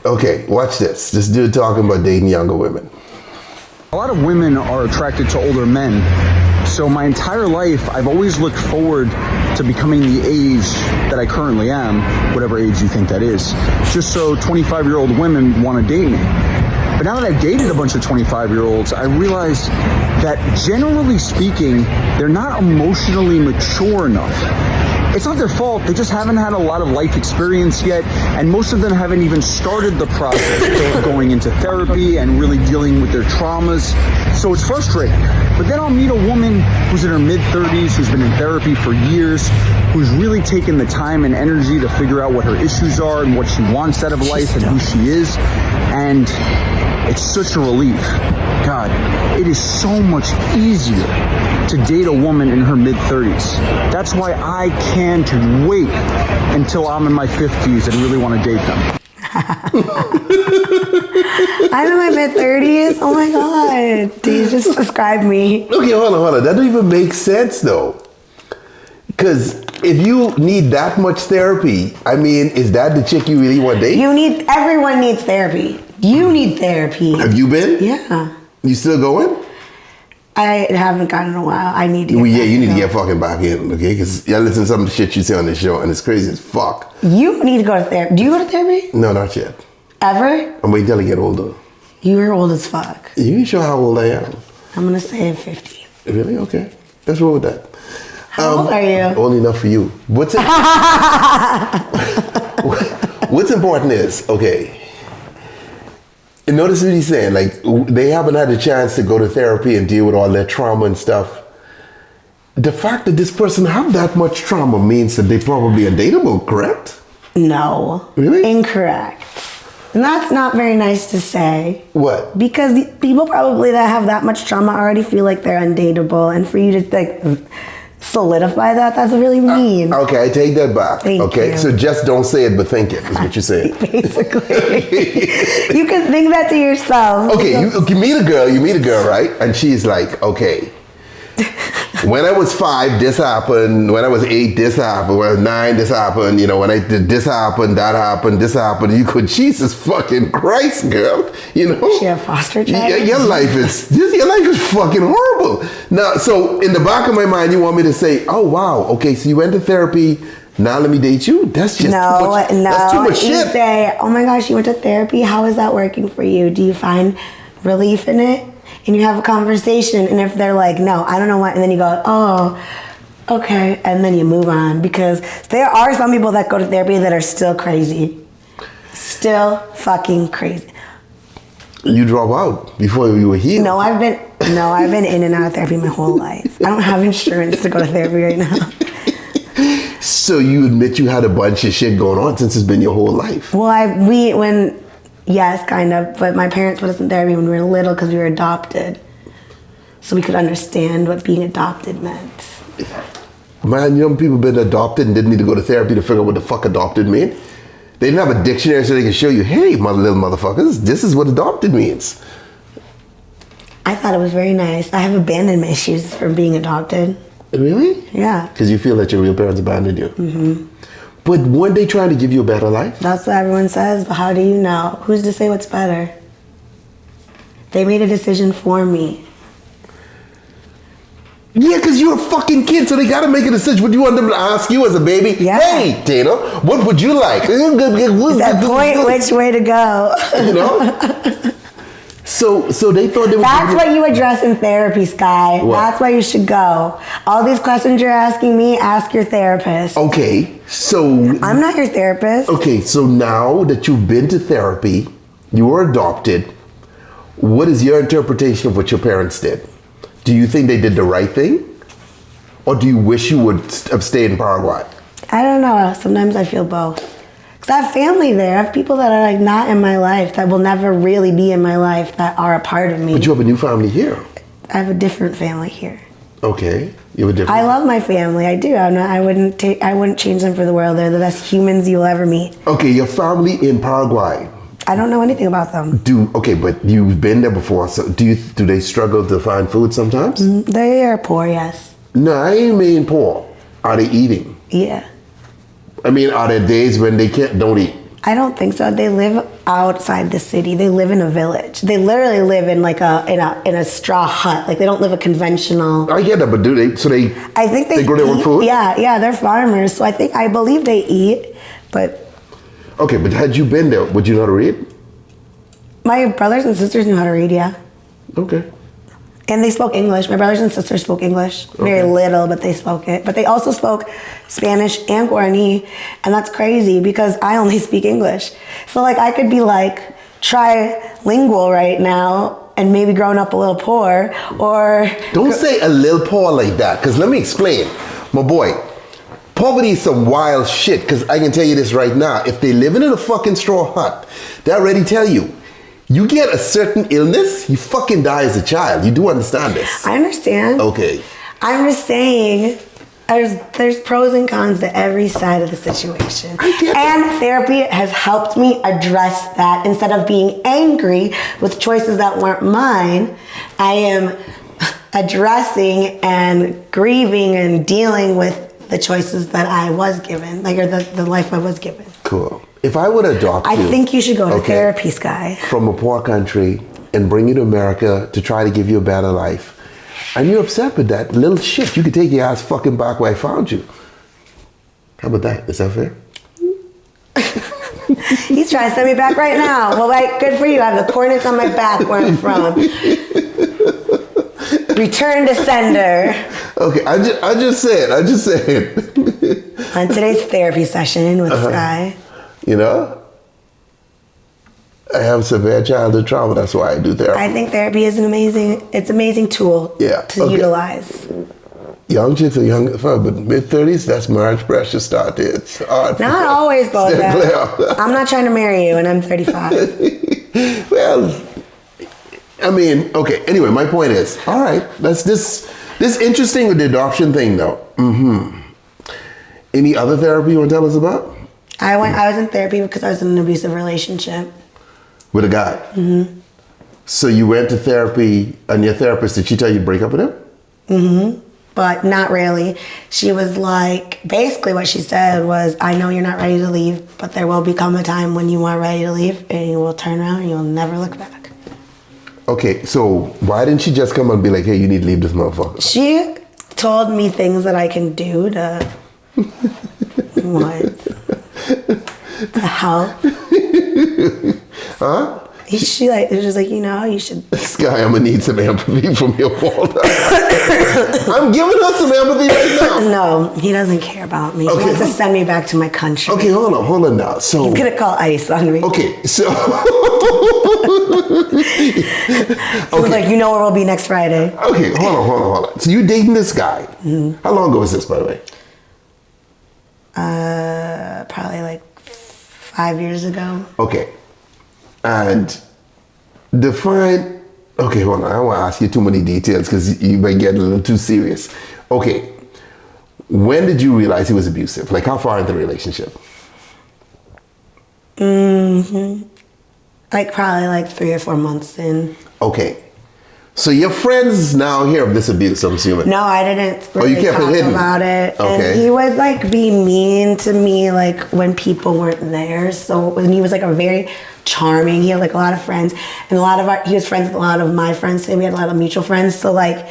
Okay, watch this. This dude talking about dating younger women. A lot of women are attracted to older men. So my entire life, I've always looked forward to becoming the age that I currently am, whatever age you think that is, just so 25-year-old women want to date me. But now that I've dated a bunch of 25-year-olds, I realize that generally speaking, they're not emotionally mature enough. It's not their fault, they just haven't had a lot of life experience yet, and most of them haven't even started the process of going into therapy and really dealing with their traumas, so it's frustrating. But then I'll meet a woman who's in her mid-30s, who's been in therapy for years, who's really taken the time and energy to figure out what her issues are and what she wants out of life and who she is, and it's such a relief. God, it is so much easier to date a woman in her mid-30s. That's why I can't wait until I'm in my 50s and really want to date them. I'm in my mid-30s? Oh my God. You just described me. Okay, hold on. That don't even make sense though. Because if you need that much therapy, I mean, is that the chick you really want to date? Everyone needs therapy. You need therapy. Have you been? Yeah. You still going? I haven't gone in a while. I need to get Well, yeah, you need to get fucking back in, okay? Because I listen to some of the shit you say on this show, and it's crazy as fuck. You need to go to therapy. Do you go to therapy? No, not yet. Ever? I'm waiting till I get older. You're old as fuck. You ain't sure how old I am. I'm going to say 50. Really? Okay. Let's roll with that. How old are you? Old enough for you. What's important is, okay, and notice what he's saying, like, they haven't had a chance to go to therapy and deal with all their trauma and stuff. The fact that this person have that much trauma means that they probably undateable, correct? No. Really? Incorrect. And that's not very nice to say. What? Because the people probably that have that much trauma already feel like they're undateable, and for you to like solidify that's really mean. Okay, I take that back. Thank you. So just don't say it, but think it, is what you're saying. Basically. You can think that to yourself. Okay, you meet a girl, right? And she's like, okay, when I was 5, this happened. When I was 8, this happened. When I was 9, this happened. You know, when I did this happened, that happened, this happened. You could, Jesus fucking Christ, girl. You know? She a foster child? Your life is fucking horrible. Now, so in the back of my mind, you want me to say, oh wow, okay, so you went to therapy. Now let me date you? That's just too much. That's too much shit. You say, oh my gosh, you went to therapy. How is that working for you? Do you find relief in it? And you have a conversation, and if they're like, no, I don't know what, and then you go, oh, okay, and then you move on, because there are some people that go to therapy that are still crazy. Still fucking crazy. You drop out before you were healed. No, I've been in and out of therapy my whole life. I don't have insurance to go to therapy right now. So you admit you had a bunch of shit going on since it's been your whole life. Well, yes, kind of, but my parents put us in therapy when we were little because we were adopted. So we could understand what being adopted meant. Man, young people been adopted and didn't need to go to therapy to figure out what the fuck adopted mean. They didn't have a dictionary so they can show you, hey, little motherfuckers, this is what adopted means. I thought it was very nice. I have abandonment issues from being adopted. Really? Yeah. Because you feel that your real parents abandoned you. Mm-hmm. But weren't they trying to give you a better life? That's what everyone says, but how do you know? Who's to say what's better? They made a decision for me. Yeah, because you're a fucking kid, so they got to make a decision. What do you want them to ask you as a baby? Yeah. Hey, Dana, what would you like? That point which way to go. You know? So they thought they were... That's what you address in therapy, Sky. What? That's why you should go. All these questions you're asking me, ask your therapist. Okay, so... I'm not your therapist. Okay, so now that you've been to therapy, you were adopted, what is your interpretation of what your parents did? Do you think they did the right thing? Or do you wish you would have stayed in Paraguay? I don't know. Sometimes I feel both. Because I have family there. I have people that are like not in my life, that will never really be in my life, that are a part of me. But you have a new family here. I have a different family here. Okay, you have a different... I love my family. I do. I wouldn't change them for the world. They're the best humans you'll ever meet. Okay, your family in Paraguay. I don't know anything about them. Okay, but you've been there before, so do they struggle to find food sometimes? They are poor, yes. No, I ain't mean poor. Are they eating? Yeah. I mean, are there days when they don't eat? I don't think so. They live outside the city. They live in a village. They literally live in like in a straw hut. Like they don't live a conventional. I get that, but do they? So they? I think they grow their own food. Yeah, they're farmers. So I believe they eat, but. Okay, but had you been there, would you know how to read? My brothers and sisters knew how to read. Yeah. Okay. And they spoke English. My brothers and sisters spoke English. Very little, but they spoke it. But they also spoke Spanish and Guarani. And that's crazy because I only speak English. So like I could be like trilingual right now and maybe growing up a little poor or... Don't say a little poor like that, because let me explain. My boy, poverty is some wild shit, because I can tell you this right now. If they living in a fucking straw hut, they already tell you, you get a certain illness, you fucking die as a child. You do understand this? I understand. Okay. I'm just saying there's pros and cons to every side of the situation. I get that. And therapy has helped me address that. Instead of being angry with choices that weren't mine, I am addressing and grieving and dealing with the choices that I was given, like or the life I was given. Cool. If I would adopt you... I think you should go to therapy, Sky. From a poor country and bring you to America to try to give you a better life, and you're upset with that little shit, you could take your ass fucking back where I found you. How about that? Is that fair? He's trying to send me back right now. Well, like, good for you. I have the coordinates on my back where I'm from. Return to sender. Okay, I just said. On today's therapy session with Sky. You know? I have severe childhood trauma. That's why I do therapy. I think therapy is an amazing tool to utilize. Young chicks are young, but mid-30s, that's marriage pressure start there. It's hard. Not always, Boza. I'm not trying to marry you, and I'm 35. Well, I mean, okay. Anyway, my point is, all right, that's this interesting with the adoption thing, though. Mm-hmm. Any other therapy you want to tell us about? I was in therapy because I was in an abusive relationship. With a guy? Mm-hmm. So you went to therapy, and your therapist, did she tell you to break up with him? Mm-hmm. But not really. She was like, basically what she said was, I know you're not ready to leave, but there will become a time when you are ready to leave, and you will turn around and you'll never look back. Okay, so why didn't she just come and be like, hey, you need to leave this motherfucker? She told me things that I can do to... what? To help. Huh? She like, it was just like, you know, you should... Sky, I'm gonna need some empathy from your Walter. I'm giving her some empathy right now. No, he doesn't care about me. Okay. He wants to send me back to my country. Okay, hold on now. So he's gonna call ICE on me. Okay, so... He was like, you know where we'll be next Friday. Okay, hold on. So you dating this guy. Mm-hmm. How long ago was this, by the way? Probably like 5 years ago. Okay. And define... Okay, hold on. I don't want to ask you too many details because you might get a little too serious. Okay. When did you realize he was abusive? Like, how far into the relationship? Mm-hmm. Like, probably like 3 or 4 months in. Okay. So your friends now hear of this abuse, I'm assuming? No, I didn't really you kept talk it hidden about it. Okay. And he would like be mean to me like when people weren't there. So when he was like a very charming, he had like a lot of friends. And he was friends with a lot of my friends. So we had a lot of mutual friends. So like,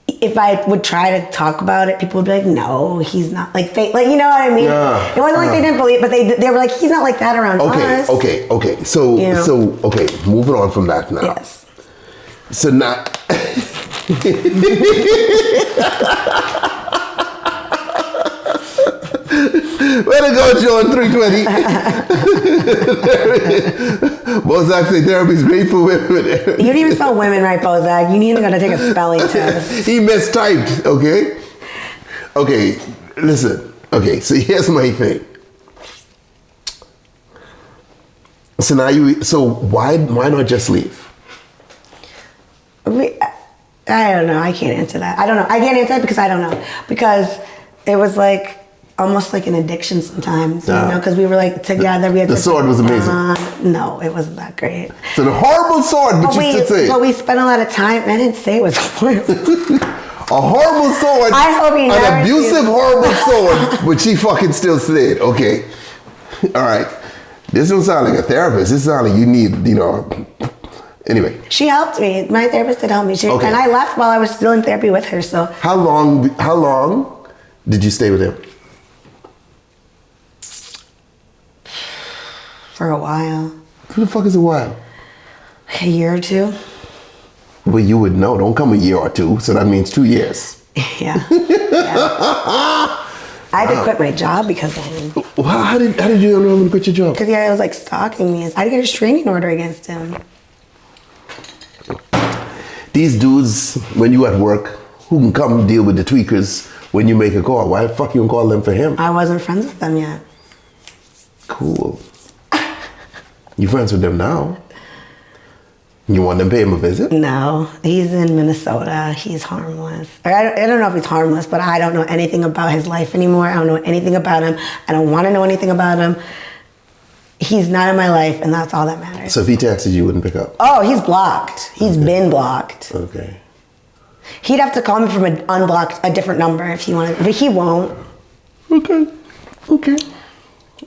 if I would try to talk about it, people would be like, no, he's not like they, like, you know what I mean? Yeah. It wasn't like they didn't believe, but they were like, he's not like that around us. Okay. So, you know? Moving on from that now. Yes. So now, way to go, John, 320. Bozak say therapy's great for women. You didn't even spell women right, Bozak. You need to go to take a spelling test. He mistyped, okay? Okay, listen. Okay, so here's my thing. So why not just leave? I don't know. I can't answer that. I don't know. I can't answer that because I don't know. Because it was like almost like an addiction sometimes, you know, because we were like together. We had the sword was amazing. No, it wasn't that great. So the horrible sword, but you still say. But we spent a lot of time. I didn't say it was horrible. A horrible sword. I hope you never. An abusive, horrible sword, but she fucking still said, okay. All right. This don't sound like a therapist. This sounds like you need, Anyway. She helped me. My therapist did help me. Okay. And I left while I was still in therapy with her. So How long did you stay with him? for a while, Who the fuck is a while? like a year or two. Well, you would know. Don't come a year or two. So that means 2 years. Yeah. I had to quit my job because of him. Well, how did you know him to quit your job? Because he was like stalking me. I had to get a restraining order against him. These dudes, when you at work, who can come deal with the tweakers when you make a call? Why the fuck you don't call them for him? I wasn't friends with them yet. Cool. You friends with them now? You want them to pay him a visit? No, he's in Minnesota. He's harmless. Or I don't know if he's harmless, but I don't know anything about his life anymore. I don't know anything about him. I don't want to know anything about him. He's not in my life, and that's all that matters. So if he texted you, wouldn't pick up? Oh, he's blocked. He's been blocked. Okay. He'd have to call me from a different number if he wanted, but he won't. Okay. Okay.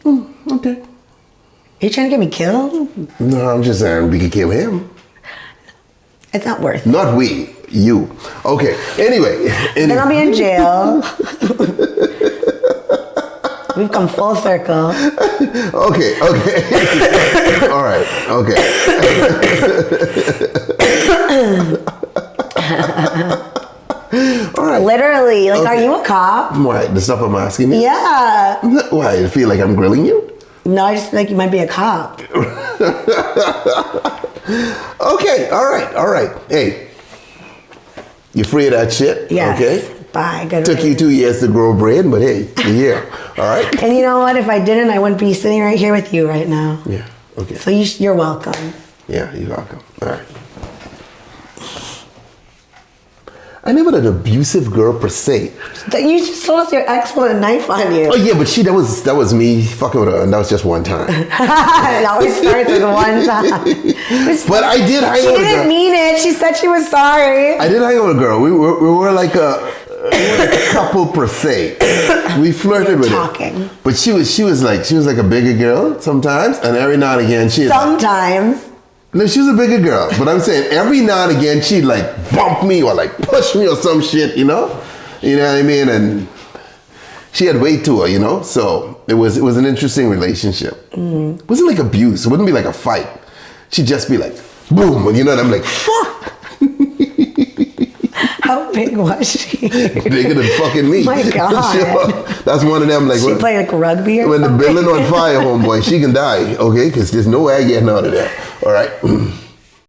Okay. Are you trying to get me killed? No, I'm just saying we could kill him. It's not worth it. Not we. You. Okay. Anyway. Then I'll be in jail. We've come full circle. Okay. All right. Okay. All right. Literally. Like, Okay. Are you a cop? Why? The stuff I'm asking you? Yeah. Why? You feel like I'm grilling you? No, I just feel like you might be a cop. Okay. All right. Hey. You free of that shit? Yes. Okay. Bye. Good Took you night. 2 years to grow a brain, but hey, you're here. All right? And you know what? If I didn't, I wouldn't be sitting right here with you right now. Yeah. Okay. So you're welcome. Yeah, you're welcome. All right. I never had an abusive girl per se. You just told us your ex put a knife on you. Oh yeah, but that was me fucking with her, and that was just one time. It always starts with one time. But I did hang She out with a didn't girl. mean it. She said she was sorry. I did hang out with a girl. We were like a couple per se. We flirted with Talking. it. But she was like a bigger girl sometimes, and every now and again she'd Sometimes. no, she was a bigger girl, but I'm saying every now and again she'd like bump me or like push me or some shit, you know what I mean? And she had weight to her, so it was an interesting relationship. It wasn't like abuse. It wouldn't be like a fight. She'd just be like, boom, and I'm like, fuck. How big was she? Bigger than fucking me. My God. Sure. That's one of them like She played like rugby or when the something? building on fire, homeboy, she can die, okay? Because there's no way I getting out of there. All right.